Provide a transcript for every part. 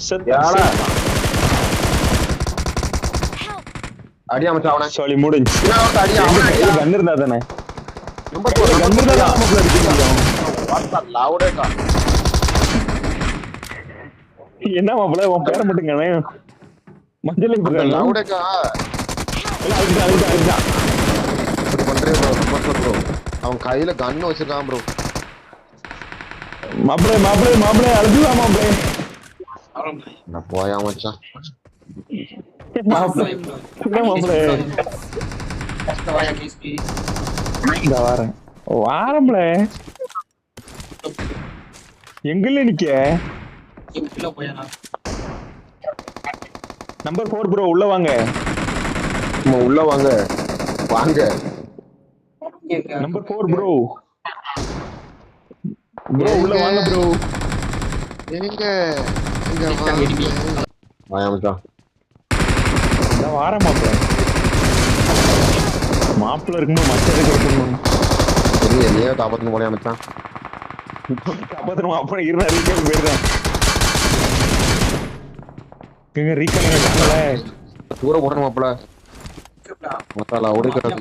யாரா அடியா மச்சான் அவனை சொல்லி முடிஞ்சு. அடியா அவனை அடியா கன் இருந்தா தானே நம்பர் கன் இருந்தா தான் நமக்கு அடிக்க முடியும். லவுடேக்கா என்ன மாப்பிள்ள உன் பேரை மட்டுங்க மஞ்சள் லவுடேக்கா பண்றேன் ப்ரோ அவன் கையில கன் வச்சிருக்கான் ப்ரோ மாப்பிளே அழுதுதான் மாப்பிளே நான் போயா மச்சான் மாப்பிளே இந்த வாரம்ல எங்கல்ல நிக்க நம்பர் 4 ப்ரோ உள்ள வாங்க உள்ள வாங்க வாங்க நம்பர் 4 ப்ரோ உள்ள வாங்க ப்ரோ எங்க வாயா மச்சான் இந்த வாரம் மாப்பிள்ள இருக்கும்போது மச்சம் சரி என்னையோ காப்பாத்தணும் போலயா மச்சான் காப்பாத்தணும் அப்புறம் இருந்தா ரீகால் போயிருந்தேன் ரீகால் தூர போடணும் மாப்பிள்ள மத்தாலா ஓடிக்கிறது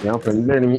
என் ஃப்ரெண்ட்ல நீ